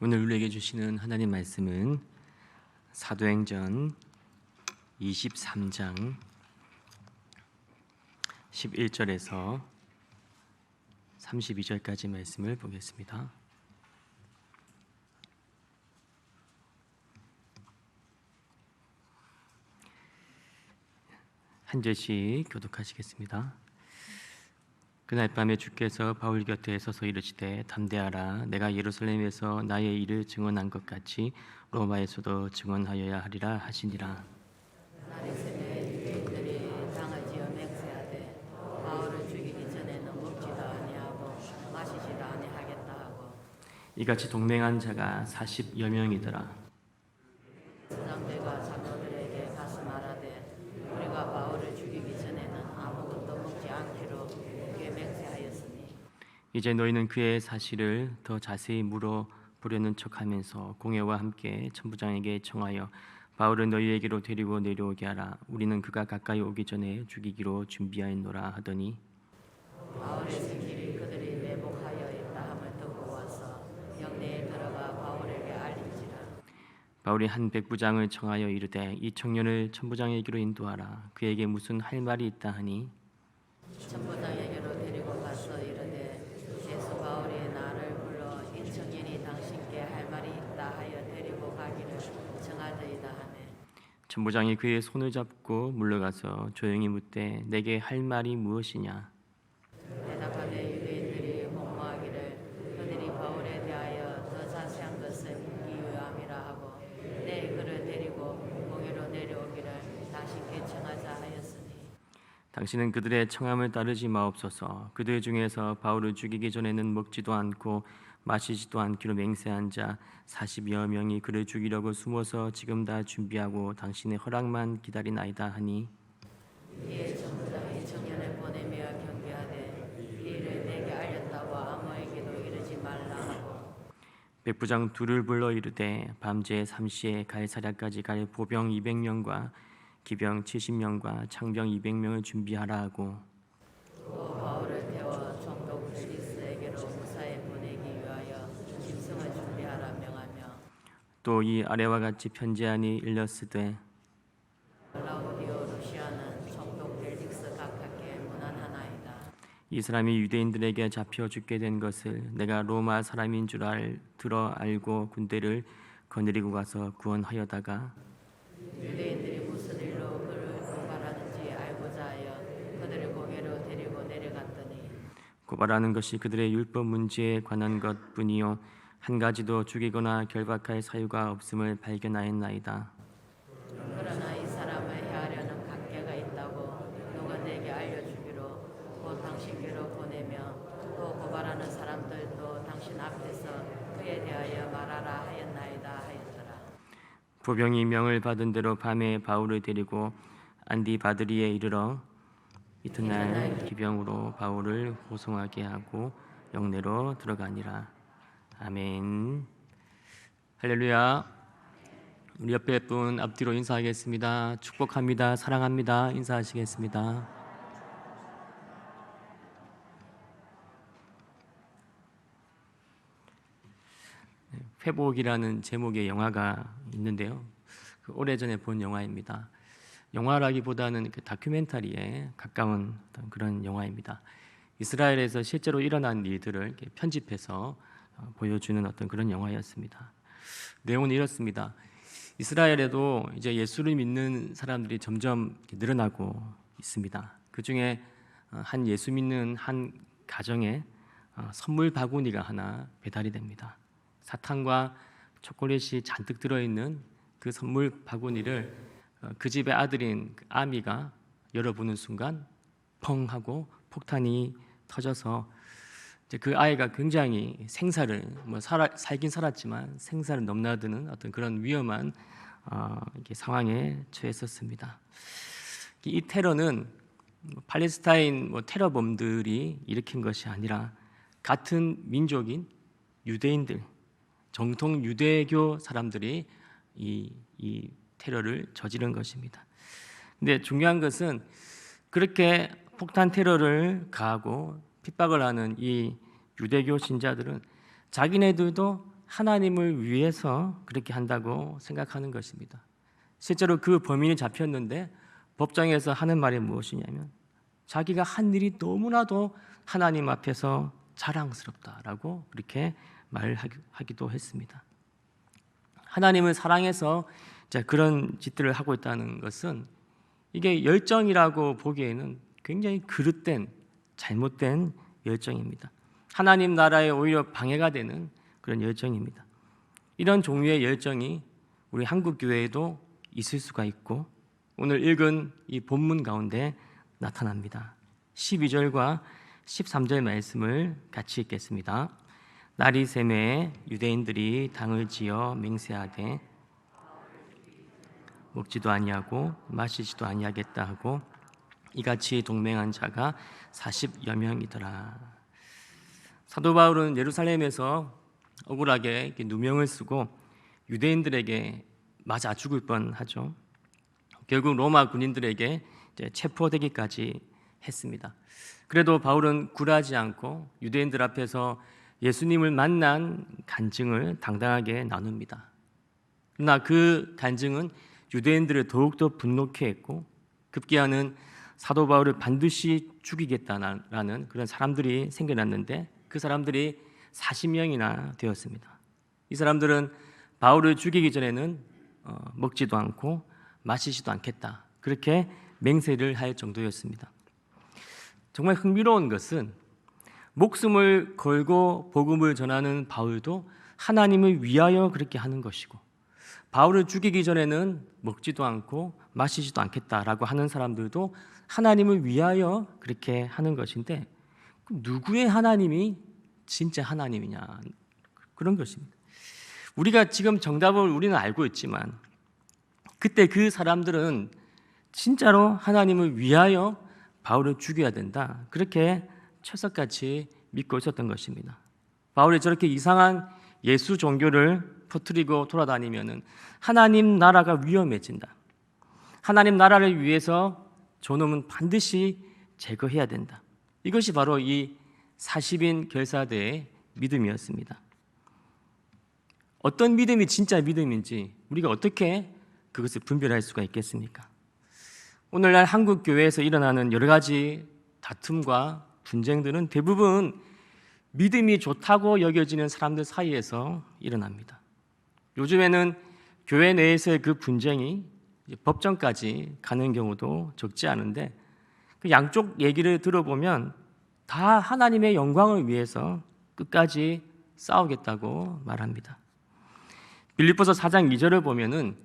오늘 우리에게 주시는 하나님 말씀은 사도행전 23장 11절에서 32절까지 말씀을 보겠습니다. 한 절씩 교독하시겠습니다. 그날 밤에 주께서 바울 곁에 서서 이르시되 담대하라. 내가 예루살렘에서 나의 일을 증언한 것 같이 로마에서도 증언하여야 하리라 하시니라. 나리새에 유대인들이 당하지어 맹세하되 바울을 죽이기 전에는 먹지도 아니하고 마시지도 아니하겠다 하고 이같이 동맹한 자가 40여 명이더라. 장대가 장로들에게 가서 말하되 우리가 바울을 죽이기 전에는 아무것도 먹지 않기로 굳게 맹세하였으니 이제 너희는 그의 사실을 더 자세히 물어보려는 척하면서 공회와 함께 천부장에게 청하여 바울을 너희에게로 데리고 내려오게 하라. 우리는 그가 가까이 오기 전에 죽이기로 준비하였노라 하더니 바울의 생길이 그들이 매복하여 있다 함을 듣고 와서 영내에 들어가 바울에게 알린지라. 바울이 한 백부장을 청하여 이르되 이 청년을 천부장에게로 인도하라. 그에게 무슨 할 말이 있다 하니 천부장에게로 데리고 가서 이르되 예수 바울이 나를 불러 이 청년이 당신께 할 말이 있다 하여 데리고 가기를 청하더이다 하매 천부장이 그의 손을 잡고 물러가서 조용히 묻되 내게 할 말이 무엇이냐. 대답하되 유대인들이 공모하기를 그들이 바울에 대하여 더 자세한 것을 묻기 위함이라 하고 내일 그를 데리고 공회로 내려오기를 당신께 청하자 하였으니 당신은 그들의 청함을 따르지 마옵소서. 그들 중에서 바울을 죽이기 전에는 먹지도 않고 마시지도 않기로 맹세한 자 40여 명이 그를 죽이려고 숨어서 지금 다 준비하고 당신의 허락만 기다리나이다 하니 이에 천부장이 청년을 보내며 경계하되 이 일을 내게 알렸다고 아무에게도 이르지 말라 하고 백부장 둘을 불러 이르되 밤새 3시에 가이사랴까지 갈 보병 200명과 기병 70명과 창병 200명을 준비하라 하고 또 바울을 태워 총독 펠릭스에게로 무사히 보내기 위하여 짐승을 준비하라 명하며 또 이 아래와 같이 편지하니 일렀으되 라우디오 루시아는 총독 펠릭스 각하께 문안하나이다. 이 사람이 유대인들에게 잡혀 죽게 된 것을 내가 로마 사람인 줄 들어 알고 군대를 거느리고 가서 구원하여다가 유대인들이 무슨 일로 그를 고발하는지 알고자 하여 그들을 공회로 데리고 내려갔더니 고발하는 것이 그들의 율법 문제에 관한 것뿐이요 한 가지도 죽이거나 결박할 사유가 없음을 발견하였나이다. 그러나 이 사람을 해하려는 각계가 있다고 누가 내게 알려주기로 곧 당신께로 보내며 또 고발하는 사람들도 당신 앞에서 그에 대하여 말하라 하였나이다 하였더라. 부병이 명을 받은 대로 밤에 바울을 데리고 안디바드리에 이르러 이튿날 기병으로 바울을 호송하게 하고 영내로 들어가니라. 아멘. 할렐루야. 우리 옆에 분 앞뒤로 인사하겠습니다. 축복합니다. 사랑합니다. 인사하시겠습니다. 회복이라는 제목의 영화가 있는데요. 오래전에 본 영화입니다. 영화라기보다는 다큐멘터리에 가까운 어떤 그런 영화입니다. 이스라엘에서 실제로 일어난 일들을 이렇게 편집해서 보여주는 어떤 그런 영화였습니다. 내용은 이렇습니다. 이스라엘에도 이제 예수를 믿는 사람들이 점점 늘어나고 있습니다. 그 중에 한 예수 믿는 한 가정에 선물 바구니가 하나 배달이 됩니다. 사탕과 초콜릿이 잔뜩 들어있는 그 선물 바구니를 그 집의 아들인 아미가 열어보는 순간 펑 하고 폭탄이 터져서 이제 그 아이가 굉장히 생사를 살긴 살았지만 생사를 넘나드는 어떤 그런 위험한 상황에 처했었습니다. 이 테러는 팔레스타인 테러범들이 일으킨 것이 아니라 같은 민족인 유대인들, 정통 유대교 사람들이 이 테러를 저지른 것입니다. 근데 중요한 것은 그렇게 폭탄 테러를 가하고 핍박을 하는 이 유대교 신자들은 자기네들도 하나님을 위해서 그렇게 한다고 생각하는 것입니다. 실제로 그 범인이 잡혔는데 법정에서 하는 말이 무엇이냐면 자기가 한 일이 너무나도 하나님 앞에서 자랑스럽다라고 그렇게 말하기도 했습니다. 하나님을 사랑해서 그런 짓들을 하고 있다는 것은 이게 열정이라고 보기에는 굉장히 그릇된 잘못된 열정입니다. 하나님 나라에 오히려 방해가 되는 그런 열정입니다. 이런 종류의 열정이 우리 한국 교회에도 있을 수가 있고 오늘 읽은 이 본문 가운데 나타납니다. 12절과 13절 말씀을 같이 읽겠습니다. 날이 새매에 유대인들이 당을 지어 맹세하되 먹지도 아니하고 마시지도 아니하겠다 하고 이같이 동맹한 자가 40여 명이더라. 사도 바울은 예루살렘에서 억울하게 이렇게 누명을 쓰고 유대인들에게 맞아 죽을 뻔하죠. 결국 로마 군인들에게 체포되기까지 했습니다. 그래도 바울은 굴하지 않고 유대인들 앞에서 예수님을 만난 간증을 당당하게 나눕니다. 그러나 그 간증은 유대인들을 더욱더 분노케 했고 급기야는 사도 바울을 반드시 죽이겠다라는 그런 사람들이 생겨났는데 그 사람들이 40명이나 되었습니다. 이 사람들은 바울을 죽이기 전에는 먹지도 않고 마시지도 않겠다 그렇게 맹세를 할 정도였습니다. 정말 흥미로운 것은 목숨을 걸고 복음을 전하는 바울도 하나님을 위하여 그렇게 하는 것이고 바울을 죽이기 전에는 먹지도 않고 마시지도 않겠다라고 하는 사람들도 하나님을 위하여 그렇게 하는 것인데 누구의 하나님이 진짜 하나님이냐 그런 것입니다. 우리가 지금 정답을 우리는 알고 있지만 그때 그 사람들은 진짜로 하나님을 위하여 바울을 죽여야 된다 그렇게 철석같이 믿고 있었던 것입니다. 바울이 저렇게 이상한 예수 종교를 퍼뜨리고 돌아다니면은 하나님 나라가 위험해진다. 하나님 나라를 위해서 저놈은 반드시 제거해야 된다. 이것이 바로 이 40인 결사대의 믿음이었습니다. 어떤 믿음이 진짜 믿음인지 우리가 어떻게 그것을 분별할 수가 있겠습니까? 오늘날 한국 교회에서 일어나는 여러 가지 다툼과 분쟁들은 대부분 믿음이 좋다고 여겨지는 사람들 사이에서 일어납니다. 요즘에는 교회 내에서의 그 분쟁이 법정까지 가는 경우도 적지 않은데 그 양쪽 얘기를 들어보면 다 하나님의 영광을 위해서 끝까지 싸우겠다고 말합니다. 빌립보서 4장 2절을 보면은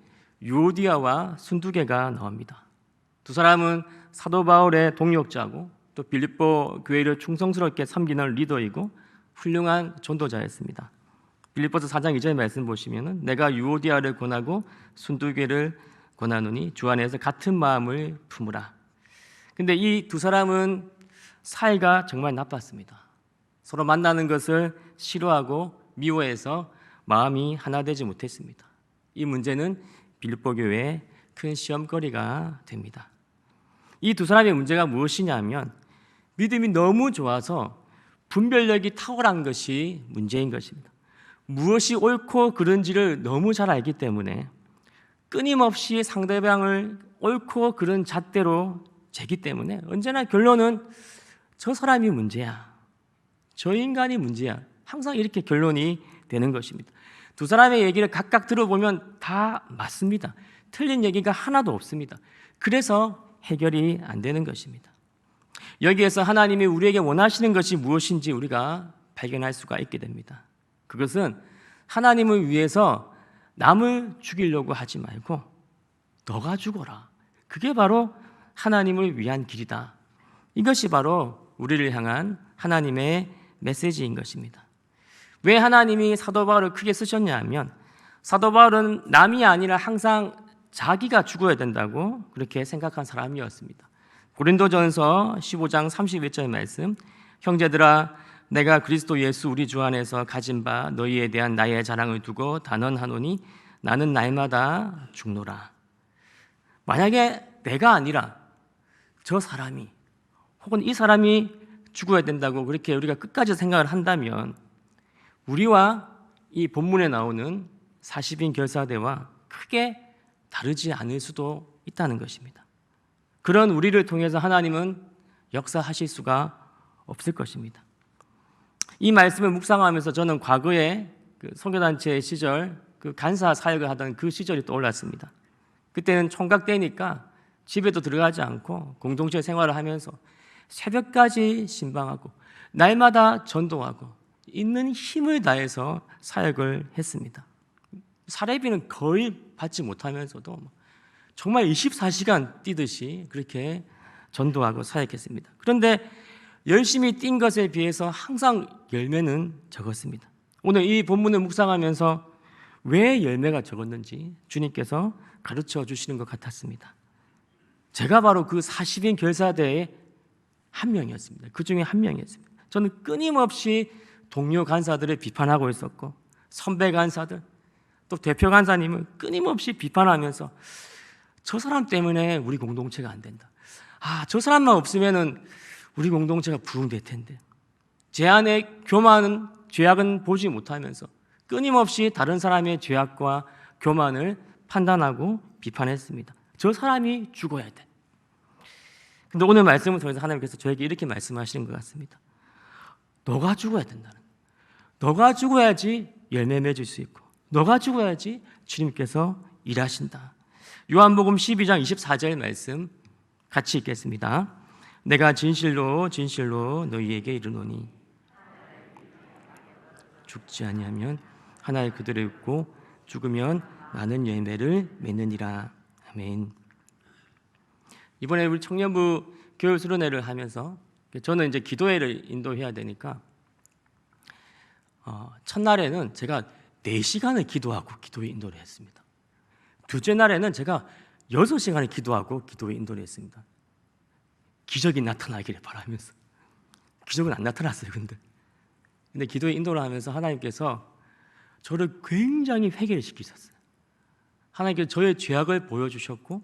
유오디아와 순두개가 나옵니다. 두 사람은 사도 바울의 동역자고 또 빌립보 교회를 충성스럽게 섬기는 리더이고 훌륭한 전도자였습니다. 빌립보서 4장 2절 말씀 보시면은 내가 유오디아를 권하고 순두개를 권하노니 주 안에서 같은 마음을 품으라. 근데 이 두 사람은 사이가 정말 나빴습니다. 서로 만나는 것을 싫어하고 미워해서 마음이 하나 되지 못했습니다. 이 문제는 빌립보 교회의 큰 시험거리가 됩니다. 이 두 사람의 문제가 무엇이냐면 믿음이 너무 좋아서 분별력이 탁월한 것이 문제인 것입니다. 무엇이 옳고 그른지를 너무 잘 알기 때문에 끊임없이 상대방을 옳고 그른 잣대로 재기 때문에 언제나 결론은 저 사람이 문제야, 저 인간이 문제야, 항상 이렇게 결론이 되는 것입니다. 두 사람의 얘기를 각각 들어보면 다 맞습니다. 틀린 얘기가 하나도 없습니다. 그래서 해결이 안 되는 것입니다. 여기에서 하나님이 우리에게 원하시는 것이 무엇인지 우리가 발견할 수가 있게 됩니다. 그것은 하나님을 위해서 남을 죽이려고 하지 말고 너가 죽어라. 그게 바로 하나님을 위한 길이다. 이것이 바로 우리를 향한 하나님의 메시지인 것입니다. 왜 하나님이 사도 바울을 크게 쓰셨냐 하면 사도 바울은 남이 아니라 항상 자기가 죽어야 된다고 그렇게 생각한 사람이었습니다. 고린도전서 15장 31절 말씀 형제들아 내가 그리스도 예수 우리 주 안에서 가진 바 너희에 대한 나의 자랑을 두고 단언하노니 나는 날마다 죽노라. 만약에 내가 아니라 저 사람이 혹은 이 사람이 죽어야 된다고 그렇게 우리가 끝까지 생각을 한다면 우리와 이 본문에 나오는 40인 결사대와 크게 다르지 않을 수도 있다는 것입니다. 그런 우리를 통해서 하나님은 역사하실 수가 없을 것입니다. 이 말씀을 묵상하면서 저는 과거에 그 선교단체 시절 그 간사 사역을 하던 그 시절이 떠올랐습니다. 그때는 총각 때니까 집에도 들어가지 않고 공동체 생활을 하면서 새벽까지 신방하고 날마다 전도하고 있는 힘을 다해서 사역을 했습니다. 사례비는 거의 받지 못하면서도 정말 24시간 뛰듯이 그렇게 전도하고 사역했습니다. 그런데 열심히 뛴 것에 비해서 항상 열매는 적었습니다. 오늘 이 본문을 묵상하면서 왜 열매가 적었는지 주님께서 가르쳐 주시는 것 같았습니다. 제가 바로 그 40인 결사대의 한 명이었습니다. 그 중에 한 명이었습니다. 저는 끊임없이 동료 간사들을 비판하고 있었고 선배 간사들 또 대표 간사님을 끊임없이 비판하면서 저 사람 때문에 우리 공동체가 안 된다. 저 사람만 없으면은 우리 공동체가 부흥될 텐데. 제 안에 교만은 죄악은 보지 못하면서 끊임없이 다른 사람의 죄악과 교만을 판단하고 비판했습니다. 저 사람이 죽어야 돼. 근데 오늘 말씀을 통해서 하나님께서 저에게 이렇게 말씀하시는 것 같습니다. 너가 죽어야 된다는 거예요. 너가 죽어야지 열매 맺을 수 있고 너가 죽어야지 주님께서 일하신다. 요한복음 12장 24절 말씀 같이 읽겠습니다. 내가 진실로 진실로 너희에게 이르노니 죽지 아니하면 하나의 그들을 입고 죽으면 많은 열매를 맺느니라. 아멘. 이번에 우리 청년부 교육 수련회를 하면서 저는 이제 기도회를 인도해야 되니까 첫날에는 제가 4시간을 기도하고 기도회 인도를 했습니다. 둘째 날에는 제가 6시간을 기도하고 기도회 인도를 했습니다. 기적이 나타나기를 바라면서. 기적은 안 나타났어요. 근데 기도회 인도를 하면서 하나님께서 저를 굉장히 회개를 시키셨어요. 하나님께서 저의 죄악을 보여주셨고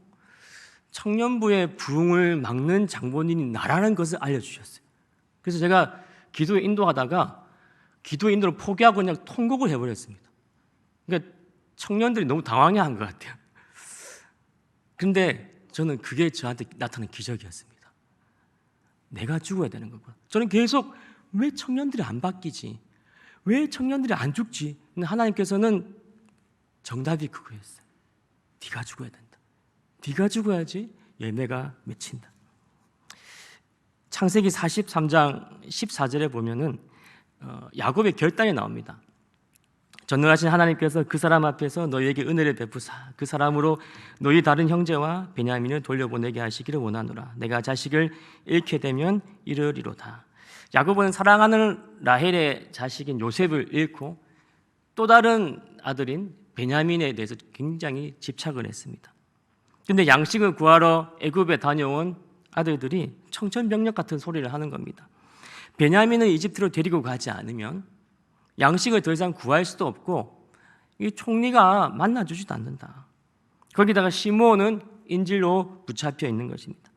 청년부의 부흥을 막는 장본인이 나라는 것을 알려주셨어요. 그래서 제가 기도회 인도하다가 기도회 인도를 포기하고 그냥 통곡을 해버렸습니다. 그러니까 청년들이 너무 당황해한 것 같아요. 근데 저는 그게 저한테 나타난 기적이었습니다. 내가 죽어야 되는 거구나. 저는 계속 왜 청년들이 안 바뀌지? 왜 청년들이 안 죽지? 근데 하나님께서는 정답이 그거였어요. 네가 죽어야 된다. 네가 죽어야지 열매가 맺힌다. 창세기 43장 14절에 보면은 야곱의 결단이 나옵니다. 전능하신 하나님께서 그 사람 앞에서 너희에게 은혜를 베푸사 그 사람으로 너희 다른 형제와 베냐민을 돌려보내게 하시기를 원하노라. 내가 자식을 잃게 되면 이르리로다. 야곱은 사랑하는 라헬의 자식인 요셉을 잃고 또 다른 아들인 베냐민에 대해서 굉장히 집착을 했습니다. 그런데 양식을 구하러 애굽에 다녀온 아들들이 청천벽력 같은 소리를 하는 겁니다. 베냐민을 이집트로 데리고 가지 않으면 양식을 더 이상 구할 수도 없고 이 총리가 만나주지도 않는다. 거기다가 시므온은 인질로 붙잡혀 있는 것입니다.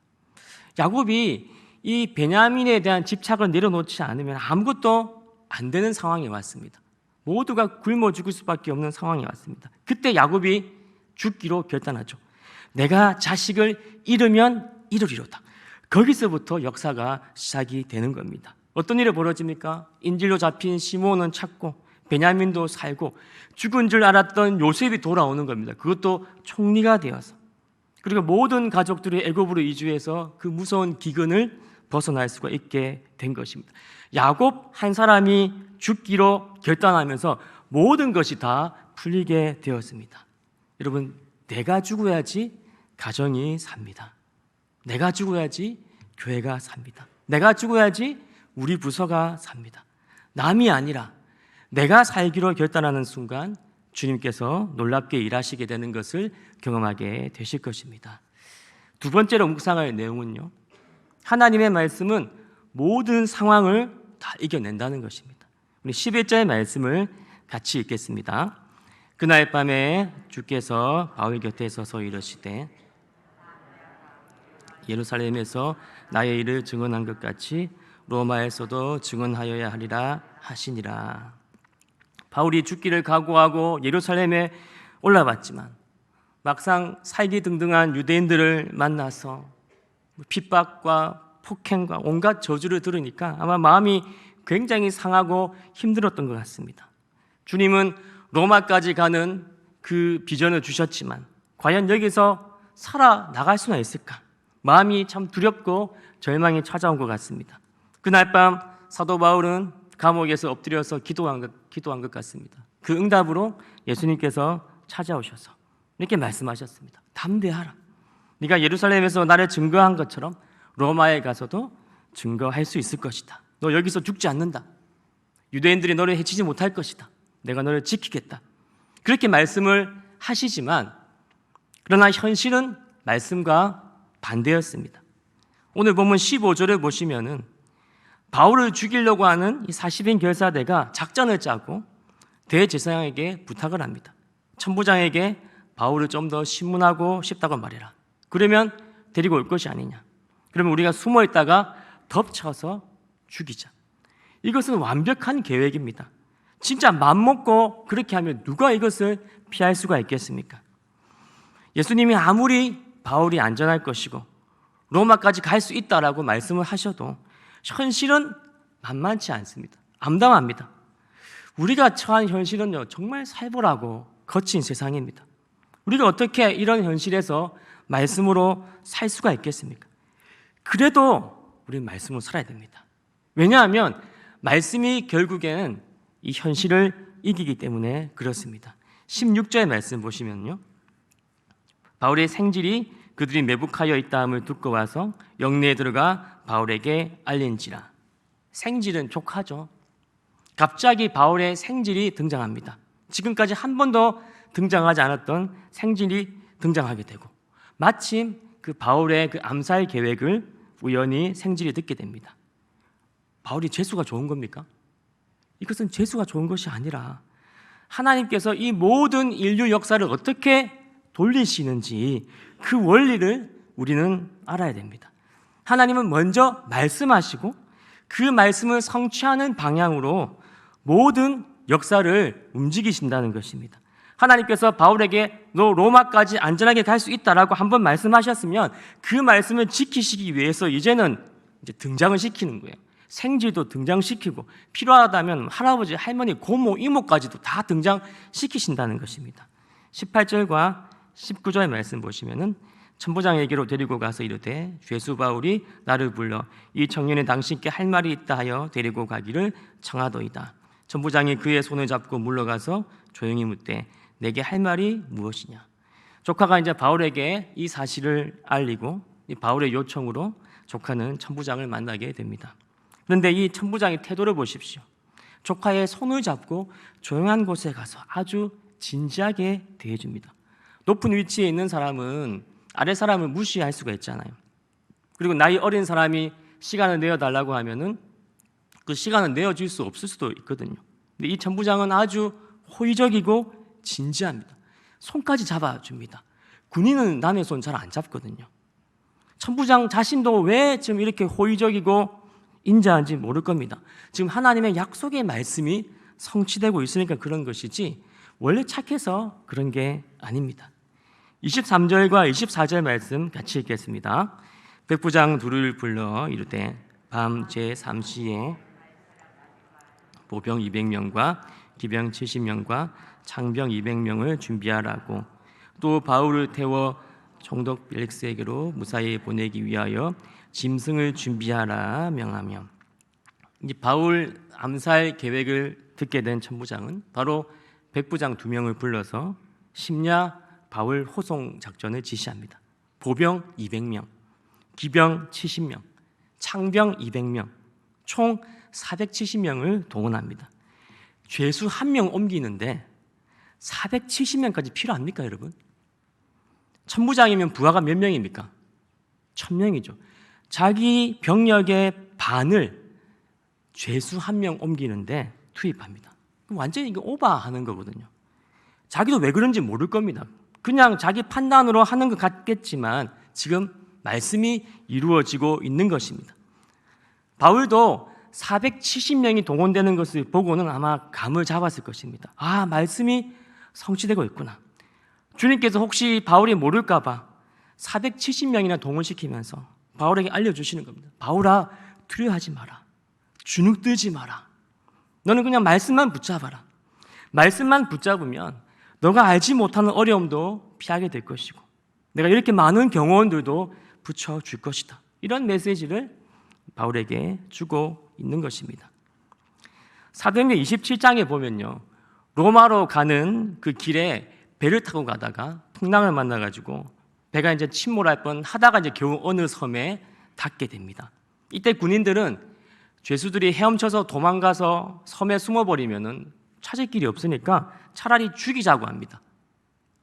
야곱이 이 베냐민에 대한 집착을 내려놓지 않으면 아무것도 안 되는 상황이 왔습니다. 모두가 굶어 죽을 수밖에 없는 상황이 왔습니다. 그때 야곱이 죽기로 결단하죠. 내가 자식을 잃으면 이르리로다. 거기서부터 역사가 시작이 되는 겁니다. 어떤 일이 벌어집니까? 인질로 잡힌 시므온은 찾고 베냐민도 살고 죽은 줄 알았던 요셉이 돌아오는 겁니다. 그것도 총리가 되어서. 그리고 모든 가족들이 애굽으로 이주해서 그 무서운 기근을 벗어날 수가 있게 된 것입니다. 야곱 한 사람이 죽기로 결단하면서 모든 것이 다 풀리게 되었습니다. 여러분, 내가 죽어야지 가정이 삽니다. 내가 죽어야지 교회가 삽니다. 내가 죽어야지 우리 부서가 삽니다. 남이 아니라 내가 살기로 결단하는 순간 주님께서 놀랍게 일하시게 되는 것을 경험하게 되실 것입니다. 두 번째로 묵상할 내용은요, 하나님의 말씀은 모든 상황을 다 이겨낸다는 것입니다. 우리 11절의 말씀을 같이 읽겠습니다. 그날 밤에 주께서 바울 곁에 서서 이르시되 예루살렘에서 나의 일을 증언한 것 같이 로마에서도 증언하여야 하리라 하시니라. 바울이 죽기를 각오하고 예루살렘에 올라왔지만 막상 살기등등한 유대인들을 만나서 핍박과 폭행과 온갖 저주를 들으니까 아마 마음이 굉장히 상하고 힘들었던 것 같습니다. 주님은 로마까지 가는 그 비전을 주셨지만 과연 여기서 살아나갈 수나 있을까? 마음이 참 두렵고 절망이 찾아온 것 같습니다. 그날 밤 사도 바울은 감옥에서 엎드려서 기도한 것 같습니다. 그 응답으로 예수님께서 찾아오셔서 이렇게 말씀하셨습니다. 담대하라. 네가 예루살렘에서 나를 증거한 것처럼 로마에 가서도 증거할 수 있을 것이다. 너 여기서 죽지 않는다. 유대인들이 너를 해치지 못할 것이다. 내가 너를 지키겠다. 그렇게 말씀을 하시지만 그러나 현실은 말씀과 반대였습니다. 오늘 본문 15절을 보시면은 바울을 죽이려고 하는 이 40인 결사대가 작전을 짜고 대제사장에게 부탁을 합니다. 천부장에게 바울을 좀 더 신문하고 싶다고 말해라. 그러면 데리고 올 것이 아니냐. 그러면 우리가 숨어 있다가 덮쳐서 죽이자. 이것은 완벽한 계획입니다. 진짜 맘먹고 그렇게 하면 누가 이것을 피할 수가 있겠습니까? 예수님이 아무리 바울이 안전할 것이고 로마까지 갈 수 있다라고 말씀을 하셔도 현실은 만만치 않습니다. 암담합니다. 우리가 처한 현실은요, 정말 살벌하고 거친 세상입니다. 우리가 어떻게 이런 현실에서 말씀으로 살 수가 있겠습니까? 그래도 우리는 말씀으로 살아야 됩니다. 왜냐하면 말씀이 결국에는 이 현실을 이기기 때문에 그렇습니다. 16절의 말씀 보시면요, 바울의 생질이 그들이 매복하여 있다함을 듣고 와서 영내에 들어가 바울에게 알린지라. 생질은 족하죠. 갑자기 바울의 생질이 등장합니다. 지금까지 한 번도 등장하지 않았던 생질이 등장하게 되고 마침 그 바울의 그 암살 계획을 우연히 생질이 듣게 됩니다. 바울이 재수가 좋은 겁니까? 이것은 재수가 좋은 것이 아니라 하나님께서 이 모든 인류 역사를 어떻게 돌리시는지 그 원리를 우리는 알아야 됩니다. 하나님은 먼저 말씀하시고 그 말씀을 성취하는 방향으로 모든 역사를 움직이신다는 것입니다. 하나님께서 바울에게 너 로마까지 안전하게 갈 수 있다라고 한번 말씀하셨으면 그 말씀을 지키시기 위해서 이제는 등장을 시키는 거예요. 생질도 등장시키고 필요하다면 할아버지, 할머니, 고모, 이모까지도 다 등장시키신다는 것입니다. 18절과 19절의 말씀 보시면은 천부장에게로 데리고 가서 이르되 죄수 바울이 나를 불러 이 청년이 당신께 할 말이 있다 하여 데리고 가기를 청하도이다. 천부장이 그의 손을 잡고 물러가서 조용히 묻되 내게 할 말이 무엇이냐. 조카가 이제 바울에게 이 사실을 알리고 이 바울의 요청으로 조카는 천부장을 만나게 됩니다. 그런데 이 천부장의 태도를 보십시오. 조카의 손을 잡고 조용한 곳에 가서 아주 진지하게 대해줍니다. 높은 위치에 있는 사람은 아래 사람을 무시할 수가 있잖아요. 그리고 나이 어린 사람이 시간을 내어달라고 하면은 그 시간을 내어줄 수 없을 수도 있거든요. 근데 이 천부장은 아주 호의적이고 진지합니다. 손까지 잡아줍니다. 군인은 남의 손 잘 안 잡거든요. 천부장 자신도 왜 지금 이렇게 호의적이고 인자한지 모를 겁니다. 지금 하나님의 약속의 말씀이 성취되고 있으니까 그런 것이지 원래 착해서 그런 게 아닙니다. 23절과 24절 말씀 같이 읽겠습니다. 백부장 둘을 불러 이르되 밤 제3시에 보병 200명과 기병 70명과 창병 200명을 준비하라고 또 바울을 태워 총독 벨릭스에게로 무사히 보내기 위하여 짐승을 준비하라 명하며, 이 바울 암살 계획을 듣게 된 천부장은 바로 백부장 2명을 불러서 심야 바울 호송 작전을 지시합니다. 보병 200명, 기병 70명, 창병 200명, 총 470명을 동원합니다. 죄수 1명 옮기는데 470명까지 필요합니까, 여러분? 천부장이면 부하가 몇 명입니까? 1000명이죠. 자기 병력의 반을 죄수 1명 옮기는데 투입합니다. 완전히 이거 오버하는 거거든요. 자기도 왜 그런지 모를 겁니다. 그냥 자기 판단으로 하는 것 같겠지만 지금 말씀이 이루어지고 있는 것입니다. 바울도 470명이 동원되는 것을 보고는 아마 감을 잡았을 것입니다. 아, 말씀이 성취되고 있구나. 주님께서 혹시 바울이 모를까 봐 470명이나 동원시키면서 바울에게 알려주시는 겁니다. 바울아, 두려워하지 마라. 주눅 들지 마라. 너는 그냥 말씀만 붙잡아라. 말씀만 붙잡으면 너가 알지 못하는 어려움도 피하게 될 것이고 내가 이렇게 많은 경호원들도 붙여줄 것이다. 이런 메시지를 바울에게 주고 있는 것입니다. 사도행전 27장에 보면요, 로마로 가는 그 길에 배를 타고 가다가 풍랑을 만나가지고 배가 이제 침몰할 뻔 하다가 이제 겨우 어느 섬에 닿게 됩니다. 이때 군인들은 죄수들이 헤엄쳐서 도망가서 섬에 숨어버리면은 찾을 길이 없으니까 차라리 죽이자고 합니다.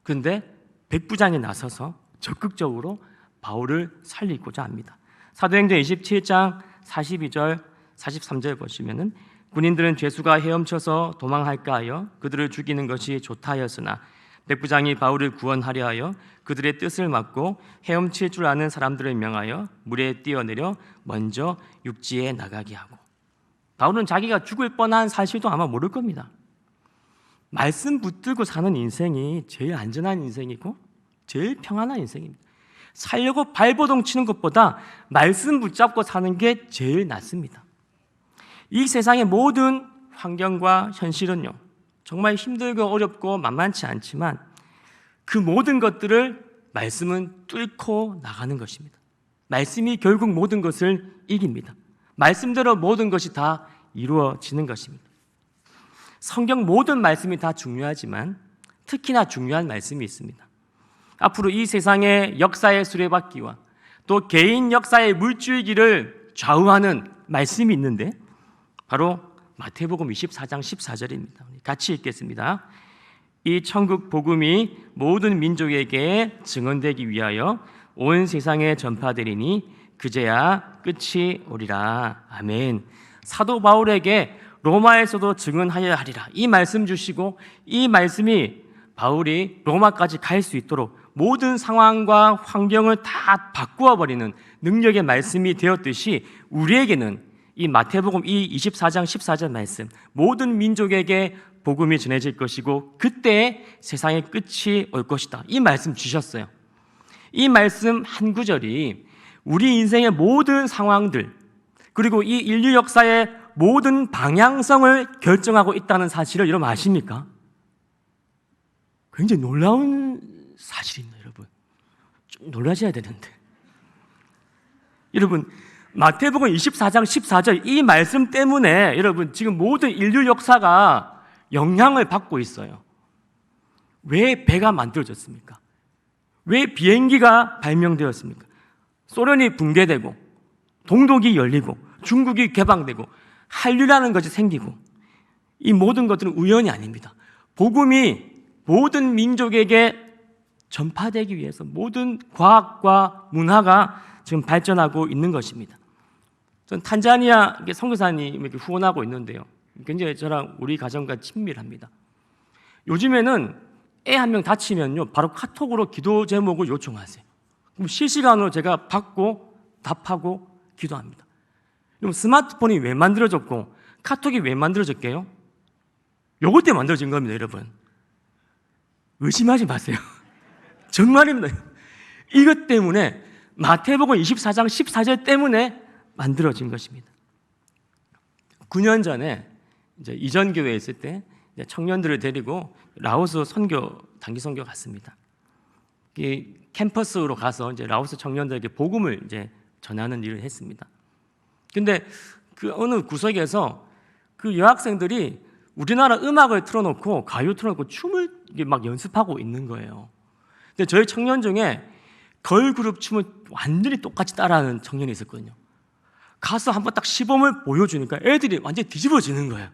그런데 백부장이 나서서 적극적으로 바울을 살리고자 합니다. 사도행전 27장 42절 43절 보시면은 군인들은 죄수가 헤엄쳐서 도망할까 하여 그들을 죽이는 것이 좋다 하였으나 백부장이 바울을 구원하려 하여 그들의 뜻을 막고 헤엄칠 줄 아는 사람들을 명하여 물에 뛰어내려 먼저 육지에 나가게 하고, 바울은 자기가 죽을 뻔한 사실도 아마 모를 겁니다. 말씀 붙들고 사는 인생이 제일 안전한 인생이고 제일 평안한 인생입니다. 살려고 발버둥 치는 것보다 말씀 붙잡고 사는 게 제일 낫습니다. 이 세상의 모든 환경과 현실은요, 정말 힘들고 어렵고 만만치 않지만 그 모든 것들을 말씀은 뚫고 나가는 것입니다. 말씀이 결국 모든 것을 이깁니다. 말씀대로 모든 것이 다 이루어지는 것입니다. 성경 모든 말씀이 다 중요하지만 특히나 중요한 말씀이 있습니다. 앞으로 이 세상의 역사의 수레바퀴와 또 개인 역사의 물줄기를 좌우하는 말씀이 있는데 바로 마태복음 24장 14절입니다. 같이 읽겠습니다. 이 천국 복음이 모든 민족에게 증언되기 위하여 온 세상에 전파되리니 그제야 끝이 오리라. 아멘. 사도 바울에게 로마에서도 증언하여야 하리라. 이 말씀 주시고 이 말씀이 바울이 로마까지 갈 수 있도록 모든 상황과 환경을 다 바꾸어 버리는 능력의 말씀이 되었듯이 우리에게는 이 마태복음 이 24장 14절 말씀, 모든 민족에게 복음이 전해질 것이고 그때 세상의 끝이 올 것이다. 이 말씀 주셨어요. 이 말씀 한 구절이 우리 인생의 모든 상황들 그리고 이 인류 역사의 모든 방향성을 결정하고 있다는 사실을 여러분 아십니까? 굉장히 놀라운 사실입니다, 여러분. 좀 놀라셔야 되는데. 여러분, 마태복음 24장 14절 이 말씀 때문에 여러분 지금 모든 인류 역사가 영향을 받고 있어요. 왜 배가 만들어졌습니까? 왜 비행기가 발명되었습니까? 소련이 붕괴되고 동독이 열리고 중국이 개방되고 한류라는 것이 생기고 이 모든 것들은 우연이 아닙니다. 복음이 모든 민족에게 전파되기 위해서 모든 과학과 문화가 지금 발전하고 있는 것입니다. 전 탄자니아 선교사님 이렇게 후원하고 있는데요. 굉장히 저랑 우리 가정과 친밀합니다. 요즘에는 애 한 명 다치면요 바로 카톡으로 기도 제목을 요청하세요. 그럼 실시간으로 제가 받고 답하고 기도합니다. 그럼 스마트폰이 왜 만들어졌고 카톡이 왜 만들어졌게요? 요것 때문에 만들어진 겁니다, 여러분. 의심하지 마세요. 정말입니다. 이것 때문에 마태복음 24장 14절 때문에 만들어진 것입니다. 9년 전에 이제 이전 교회에 있을 때 청년들을 데리고 라오스 단기 선교 갔습니다. 이 캠퍼스로 가서 이제 라오스 청년들에게 복음을 이제 전하는 일을 했습니다. 근데 그 어느 구석에서 그 여학생들이 우리나라 음악을 틀어놓고 가요 틀어놓고 춤을 막 연습하고 있는 거예요. 근데 저희 청년 중에 걸그룹 춤을 완전히 똑같이 따라하는 청년이 있었거든요. 가서 한번 딱 시범을 보여주니까 애들이 완전히 뒤집어지는 거예요.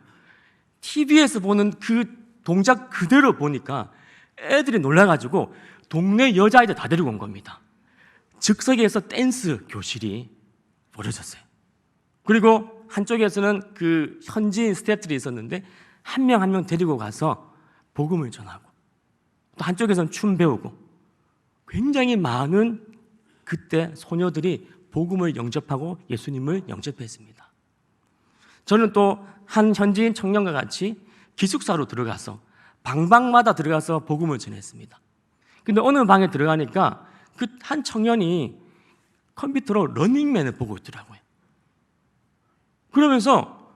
TV에서 보는 그 동작 그대로 보니까 애들이 놀라가지고 동네 여자아이들 다 데리고 온 겁니다. 즉석에서 댄스 교실이 벌어졌어요. 그리고 한쪽에서는 그 현지인 스태프들이 있었는데 한 명 한 명 데리고 가서 복음을 전하고 또 한쪽에서는 춤 배우고 굉장히 많은 그때 소녀들이 복음을 영접하고 예수님을 영접했습니다. 저는 또 한 현지인 청년과 같이 기숙사로 들어가서 방방마다 들어가서 복음을 전했습니다. 근데 어느 방에 들어가니까 그 한 청년이 컴퓨터로 러닝맨을 보고 있더라고요. 그러면서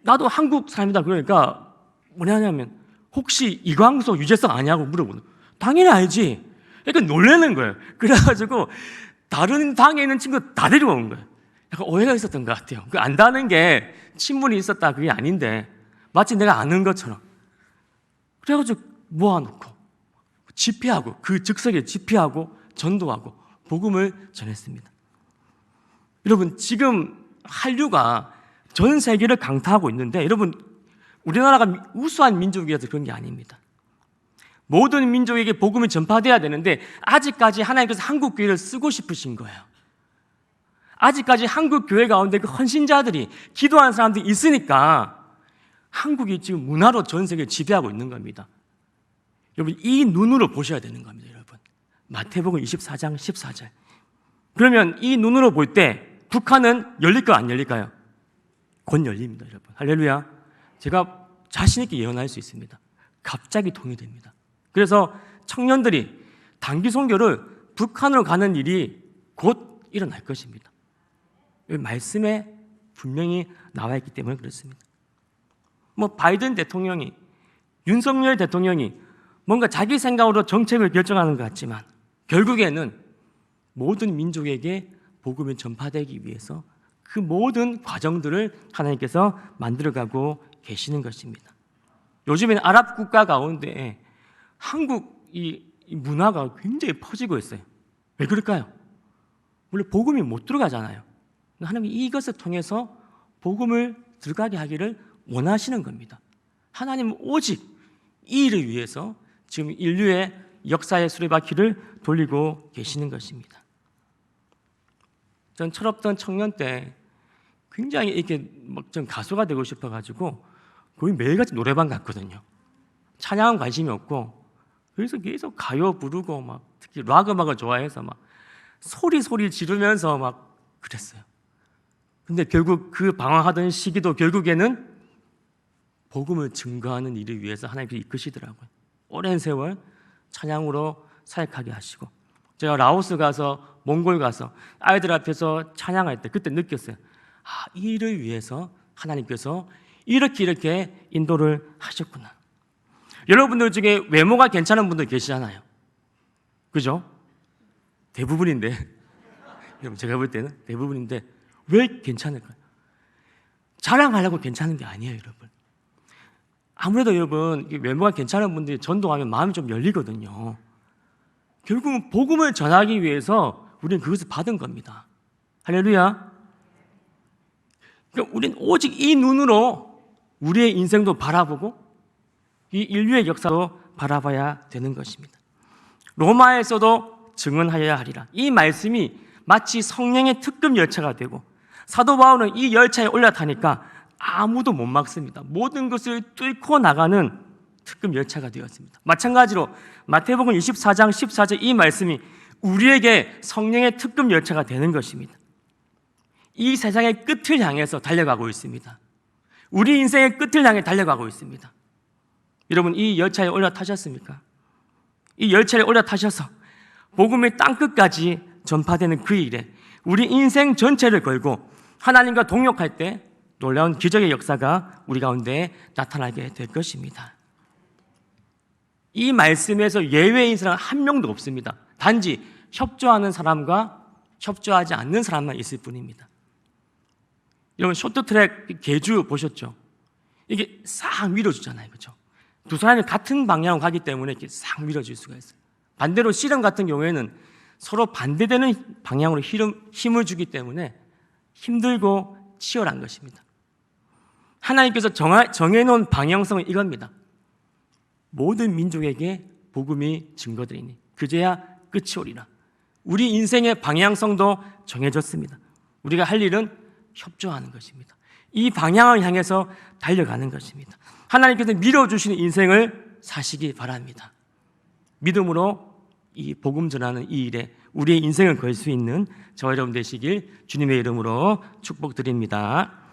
나도 한국 사람이다 그러니까 뭐냐면 혹시 이광석, 유재석 아냐고 물어보는 거예요. 당연히 알지. 그러니까 놀라는 거예요. 그래가지고 다른 방에 있는 친구 다 데리고 온 거예요. 약간 오해가 있었던 것 같아요. 그 안다는 게 친분이 있었다 그게 아닌데 마치 내가 아는 것처럼. 그래가지고 모아놓고 집회하고 그 즉석에 집회하고 전도하고 복음을 전했습니다. 여러분 지금 한류가 전 세계를 강타하고 있는데 여러분 우리나라가 우수한 민족이어서 그런 게 아닙니다. 모든 민족에게 복음이 전파돼야 되는데 아직까지 하나님께서 한국 교회를 쓰고 싶으신 거예요. 아직까지 한국 교회 가운데 그 헌신자들이 기도하는 사람들이 있으니까 한국이 지금 문화로 전 세계를 지배하고 있는 겁니다. 여러분 이 눈으로 보셔야 되는 겁니다. 여러분 마태복음 24장 14절. 그러면 이 눈으로 볼 때 북한은 열릴까요 안 열릴까요? 곧 열립니다. 여러분 할렐루야. 제가 자신 있게 예언할 수 있습니다. 갑자기 통일됩니다. 그래서 청년들이 단기 선교를 북한으로 가는 일이 곧 일어날 것입니다. 말씀에 분명히 나와 있기 때문에 그렇습니다. 바이든 대통령이 윤석열 대통령이 뭔가 자기 생각으로 정책을 결정하는 것 같지만 결국에는 모든 민족에게 복음이 전파되기 위해서 그 모든 과정들을 하나님께서 만들어가고 계시는 것입니다. 요즘에는 아랍 국가 가운데 한국 이 문화가 굉장히 퍼지고 있어요. 왜 그럴까요? 원래 복음이 못 들어가잖아요. 하나님이 이것을 통해서 복음을 들어가게 하기를 원하시는 겁니다. 하나님은 오직 이 일을 위해서 지금 인류의 역사의 수레바퀴를 돌리고 계시는 것입니다. 전 철없던 청년 때 굉장히 이렇게 전 가수가 되고 싶어가지고 거의 매일같이 노래방 갔거든요. 찬양은 관심이 없고 그래서 계속 가요 부르고 특히 락 음악을 좋아해서 소리 지르면서 그랬어요. 근데 결국 그 방황하던 시기도 결국에는 복음을 증거하는 일을 위해서 하나님께서 이끄시더라고요. 오랜 세월 찬양으로 사역하게 하시고 제가 라오스 가서 몽골 가서 아이들 앞에서 찬양할 때 그때 느꼈어요. 이 일을 위해서 하나님께서 이렇게 인도를 하셨구나. 여러분들 중에 외모가 괜찮은 분들 계시잖아요. 그죠? 대부분인데 여러분 제가 볼 때는 대부분인데 왜 괜찮을까요? 자랑하려고 괜찮은 게 아니에요. 여러분 아무래도 여러분 외모가 괜찮은 분들이 전도하면 마음이 좀 열리거든요. 결국은 복음을 전하기 위해서 우리는 그것을 받은 겁니다. 할렐루야. 그러니까 우리는 오직 이 눈으로 우리의 인생도 바라보고 이 인류의 역사도 바라봐야 되는 것입니다. 로마에서도 증언하여야 하리라. 이 말씀이 마치 성령의 특급 열차가 되고 사도 바울은 이 열차에 올라타니까 아무도 못 막습니다. 모든 것을 뚫고 나가는 특급 열차가 되었습니다. 마찬가지로 마태복음 24장 14절 이 말씀이 우리에게 성령의 특급 열차가 되는 것입니다. 이 세상의 끝을 향해서 달려가고 있습니다. 우리 인생의 끝을 향해 달려가고 있습니다. 여러분 이 열차에 올라타셨습니까? 이 열차에 올라타셔서 복음이 땅끝까지 전파되는 그 일에 우리 인생 전체를 걸고 하나님과 동역할 때 놀라운 기적의 역사가 우리 가운데 나타나게 될 것입니다. 이 말씀에서 예외인 사람 한 명도 없습니다. 단지 협조하는 사람과 협조하지 않는 사람만 있을 뿐입니다. 여러분 쇼트트랙 계주 보셨죠? 이게 싹 밀어주잖아요. 그렇죠? 두 사람이 같은 방향으로 가기 때문에 이렇게 싹 밀어줄 수가 있어요. 반대로 씨름 같은 경우에는 서로 반대되는 방향으로 힘을 주기 때문에 힘들고 치열한 것입니다. 하나님께서 정해놓은 방향성은 이겁니다. 모든 민족에게 복음이 증거되리니 그제야 끝이 오리라. 우리 인생의 방향성도 정해졌습니다. 우리가 할 일은 협조하는 것입니다. 이 방향을 향해서 달려가는 것입니다. 하나님께서 밀어주시는 인생을 사시기 바랍니다. 믿음으로 이 복음 전하는 이 일에 우리의 인생을 걸 수 있는 저와 여러분 되시길 주님의 이름으로 축복드립니다.